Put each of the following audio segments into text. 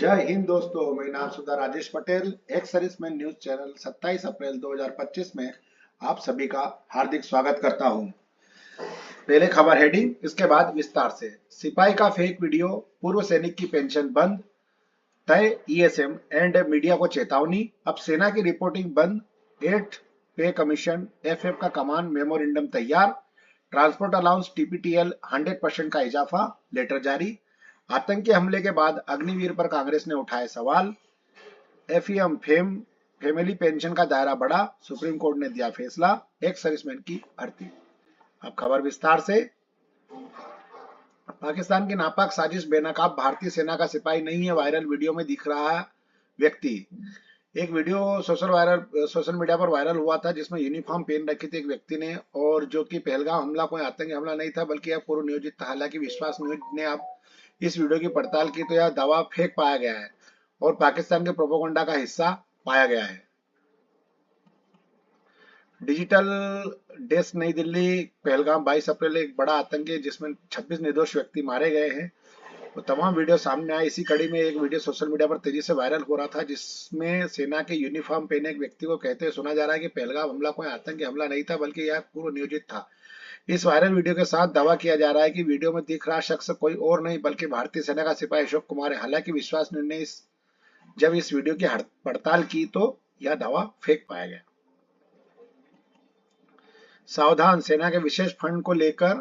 जय हिंद दोस्तों, मेरा नाम Sudha Rajesh Patel. Ex serviceman news channel 27 अप्रैल 2025 में आप सभी का हार्दिक स्वागत करता हूं। पहले खबर हेडिंग, इसके बाद विस्तार से। सिपाही का फेक वीडियो, पूर्व सैनिक की पेंशन बंद, तय ईएसएम एंड मीडिया को चेतावनी। अब सेना की रिपोर्टिंग बंद, 8 पे कमीशन एफएफ का कमांड मेमोरेंडम तैयार, ट्रांसपोर्ट अलाउंस टीपीटीएल 100% का इजाफा, लेटर जारी। आतंकी हमले के बाद अग्निवीर पर कांग्रेस ने उठाए सवाल। एफईएम फैमिली पेंशन का दायरा बढ़ा, सुप्रीम कोर्ट ने दिया फैसला। एक्स सर्विसमैन की भर्ती। अब खबर विस्तार से। पाकिस्तान की नापाक साजिश, बेनकाब भारतीय सेना का सिपाही नहीं है, वायरल वीडियो में दिख रहा है व्यक्ति। एक वीडियो सोशल मीडिया पर वायरल हुआ था जिसमें यूनिफॉर्म पहन रखी थी एक व्यक्ति ने, और जो कि पहलगाम हमला कोई आतंकी हमला नहीं था बल्कि यह पूर्व नियोजित था। हालांकि विश्वास न्यूज ने अब इस वीडियो की पड़ताल की तो यह दावा फेक पाया गया है और पाकिस्तान के प्रोपेगेंडा का हिस्सा पाया गया है। डिजिटल डेस्क, नई दिल्ली। पहलगाम 22 अप्रैल एक बड़ा आतंकी जिसमें 26 निर्दोष व्यक्ति मारे गए हैं, वो तमाम वीडियो सामने आए। इसी कड़ी में एक वीडियो सोशल मीडिया पर तेजी से वायरल हो रहा था जिसमें सेना के यूनिफॉर्म पहने एक व्यक्ति को कहते हुए सुना जा रहा है कि पहलगाम हमला कोई आतंकी हमला नहीं था बल्कि यह पूर्व नियोजित था। इस वायरल वीडियो के साथ दावा किया जा रहा है कि वीडियो में दिख रहा शख्स कोई और नहीं बल्कि भारतीय सेना का सिपाही अशोक कुमार है। हालांकि विश्वास ने जब इस वीडियो की पड़ताल की तो यह दावा फेक पाया गया। सावधान, सेना के विशेष फंड को लेकर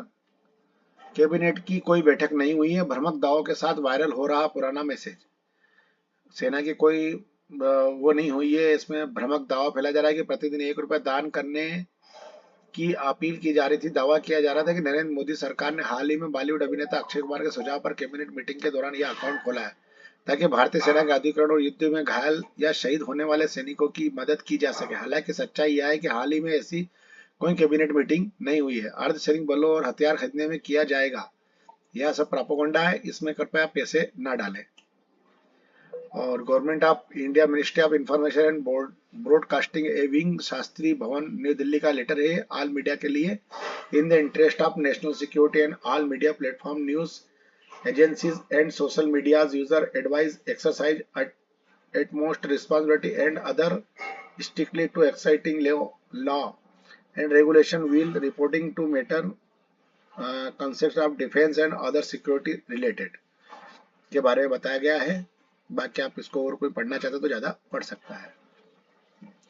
कैबिनेट की कोई बैठक नहीं हुई है, भ्रामक दावों के साथ वायरल हो रहा पुराना मैसेज। सेना की कोई वो नहीं हुई है, इसमें भ्रामक दावा फैला जा रहा है कि प्रतिदिन 1 रुपया दान करने की अपील की जा रही थी। दावा किया जा रहा था कि नरेंद्र मोदी सरकार ने हाल ही में बॉलीवुड अभिनेता अक्षय कुमार के सुझाव पर कैबिनेट मीटिंग के दौरान यह अकाउंट खोला है ताकि भारतीय सेना के अधिकरण और युद्ध में घायल या शहीद होने वाले सैनिकों की मदद की जा सके। हालांकि सच्चाई यह है कि हाल ही में ऐसी कोई कैबिनेट मीटिंग नहीं हुई है। अर्धसैनिक बलों और हथियार खरीदने में किया जाएगा, यह सब प्रोपेगेंडा है, इसमें कृपया पैसे न डालें। और government of India ministry of information and broadcasting A wing, Shastri भवन, न्यू दिल्ली का लेटर है ऑल मीडिया के लिए। In the interest of national security and all media platform, news agencies and social media user advise exercise utmost responsibility and other strictly to exciting law and regulation will reporting to matter concepts of defense and other security related के बारे में बताया गया है। बाकी आप इसको और कोई पढ़ना चाहते तो ज्यादा पढ़ सकता है।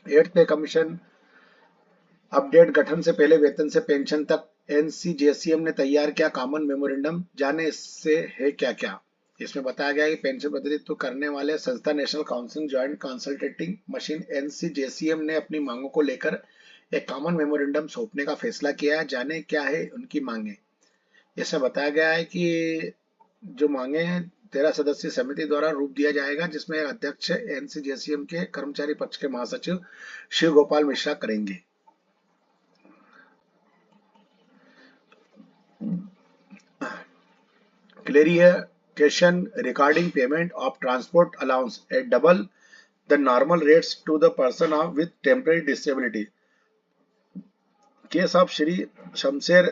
8th पे कमीशन अपडेट, गठन से पहले वेतन से पेंशन तक एनसीजेसीएम ने तैयार किया कॉमन मेमोरेंडम, जाने इससे है क्या क्या। इसमें बताया गया कि पेंशन प्रतिनिधित्व करने वाले संस्था नेशनल काउंसिल ज्वाइंट कंसल्टेटिंग मशीन एनसीजेसीएम ने अपनी मांगों को लेकर एक कॉमन मेमोरेंडम सौंपने का फैसला किया है। जाने क्या है उनकी मांगे। इसमें बताया गया है कि जो मांगे हैं 13 सदस्यीय समिति द्वारा रूप दिया जाएगा जिसमें अध्यक्ष एनसीजेसीएम के कर्मचारी पक्ष के महासचिव शिव गोपाल मिश्रा करेंगे। Clarification regarding payment of transport allowance at double the normal rates to the person with temporary disability. Case of Shri Shamsher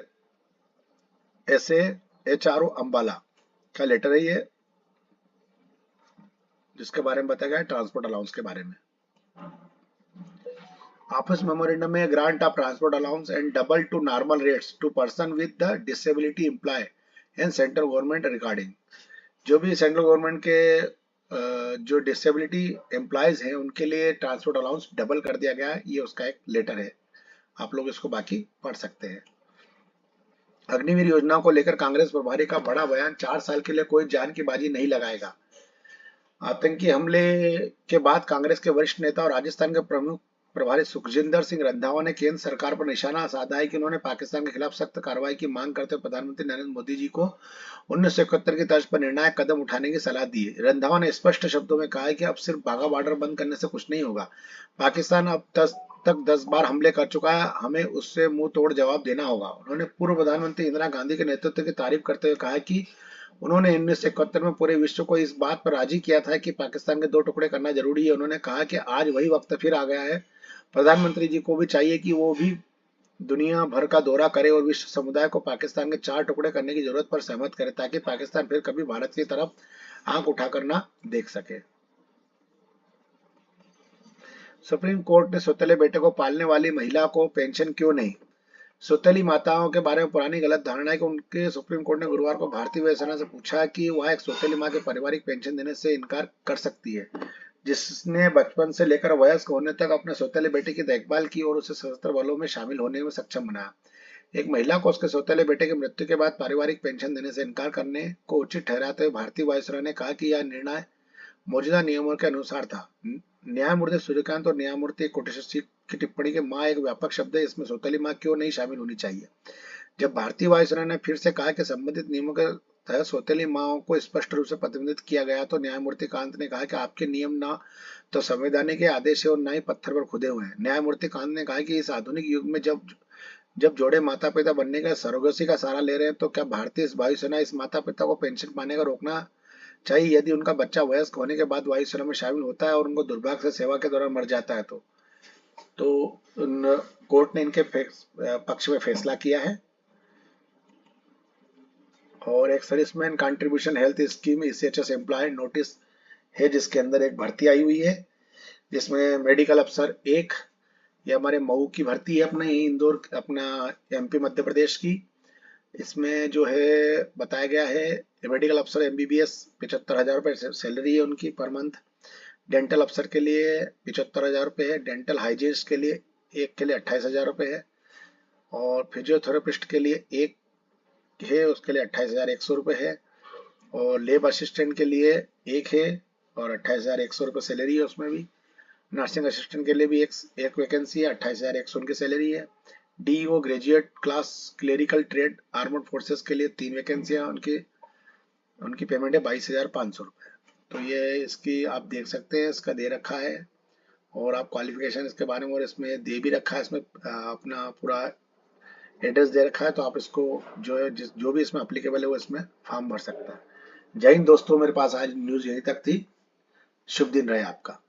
SA HRO Ambala का लेटर है ये, जिसके बारे में बताया गया है ट्रांसपोर्ट अलाउंस के बारे में। ऑफिस मेमोरेंडम में grant of transport allowance and double to normal rates to person with the disability employ and central government regarding. जो भी सेंट्रल गवर्नमेंट के जो डिसेबिलिटी एम्प्लॉयज हैं उनके लिए ट्रांसपोर्ट अलाउंस डबल कर दिया गया है, ये उसका एक लेटर है। आप लोग इसको बाकी पढ़ सकते हैं। अग्निवीर योजना को लेकर कांग्रेस प्रभारी का बड़ा बयान, 4 साल के लिए कोई जान की बाजी नहीं लगाएगा। आतंकी हमले के बाद कांग्रेस के वरिष्ठ नेता और राजस्थान के प्रमुख प्रभारी सुखजिंदर सिंह रंधावा ने केंद्र सरकार पर निशाना साधा है कि उन्होंने पाकिस्तान के खिलाफ सख्त कार्रवाई की मांग करते हुए प्रधानमंत्री नरेंद्र मोदी जी को 1971 की तर्ज पर निर्णायक कदम उठाने की सलाह दी है। रंधावा ने स्पष्ट शब्दों में कहा है कि अब सिर्फ बाघा बॉर्डर बंद करने से कुछ नहीं होगा। पाकिस्तान अब तक 10 बार हमले कर चुका है, हमें उससे मुंह तोड़ जवाब देना होगा। उन्होंने पूर्व प्रधानमंत्री इंदिरा गांधी के नेतृत्व की तारीफ करते हुए कहा कि उन्होंने 1971 में पूरे विश्व को इस बात पर राजी किया था कि पाकिस्तान के 2 टुकड़े करना जरूरी है। उन्होंने कहा कि आज वही वक्त फिर आ गया है। प्रधानमंत्री जी को भी चाहिए कि वो भी दुनिया भर का दौरा करे और विश्व समुदाय को पाकिस्तान के 4 टुकड़े करने की जरूरत पर सहमत करे ताकि पाकिस्तान फिर कभी भारत की तरफ आंख उठाकर ना देख सके। सुप्रीम कोर्ट ने सौतेले बेटे को पालने वाली महिला को पेंशन क्यों नहीं। सौतेली माताओं के बारे में पुरानी गलत धारणा है कि उनके सुप्रीम कोर्ट ने गुरुवार को भारतीय वायुसेना से पूछा कि वह एक सौतेली मां के पारिवारिक पेंशन देने से इनकार कर सकती है, जिसने बचपन से लेकर वयस्क होने तक अपने सौतेले बेटे की देखभाल की और उसे सशस्त्र बलों में शामिल होने में सक्षम बनाया। एक महिला को उसके सौतेले बेटे की मृत्यु के बाद पारिवारिक पेंशन देने से इनकार करने को उचित ठहराते हुए भारतीय वायुसेना ने कहा कि यह निर्णय मौजूदा नियमों के अनुसार था। न्यायमूर्ति सूर्यकांत और न्यायमूर्ति कोटेश्वरी की टिप्पणी के मां एक व्यापक शब्द है, इसमें सौतेली मां क्यों नहीं शामिल होनी चाहिए। जब भारतीय वायुसेना ने फिर से कहा कि संबंधित नियमों के तहत सौतेली माओं को स्पष्ट रूप से प्रतिबंधित किया गया, तो न्यायमूर्ति कांत ने कहा कि आपके नियम न तो संवैधानिक आदेश है और न ही पत्थर पर खुदे हुए हैं। न्यायमूर्ति कांत ने कहा कि इस आधुनिक युग में जब जोड़े माता पिता बनने का सरोगेसी का सहारा ले रहे हैं, तो क्या भारतीय वायुसेना इस माता पिता को पेंशन पाने का रोकना चाहिए यदि उनका बच्चा वयस्क होने के बाद वायुसेना में शामिल होता है और उनको दुर्भाग्य से सेवा के दौरान मर जाता है। तो कोर्ट ने इनके पक्ष में फैसला किया है। और एक serviceman contribution health scheme ECHS employ notice है, जिसके अंदर एक भर्ती आई हुई है, जिसमें मेडिकल अफसर 1, ये हमारे मऊ की भर्ती है, अपने इंदौर, अपना MP मध्य प्रदेश की। इसमें जो है बताया गया है मेडिकल अफसर MBBS 75,000 रुपये सैलरी है उनकी पर मंथ। डेंटल अफसर के लिए 75,000 रुपये है। डेंटल हाइजीनिस्ट के लिए एक के लिए 28,000 रुपये है। और फिजियोथेरेपिस्ट के लिए एक है, उसके लिए 28,100 रुपये है। और लेब असिस्टेंट के लिए एक है और 28,100 रुपये सैलरी है उसमें भी। नर्सिंग असिस्टेंट के लिए भी एक वैकेंसी है, 28,100 उनकी सैलरी है। DO graduate class clerical trade armed forces के लिए 3 वैकेंसियां, उनकी पेमेंट है 22,500 रुपये। तो ये इसकी आप देख सकते हैं, इसका दे रखा है और आप क्वालिफिकेशन इसके बारे में और इसमें दे भी रखा है, इसमें अपना पूरा एड्रेस दे रखा है। तो आप इसको जो भी इसमें अप्लीकेबल है वो इसमें फॉर्म भर सकता है। जय हिंद दोस्तों, मेरे पास आज न्यूज यहीं तक थी। शुभ दिन रहे आपका।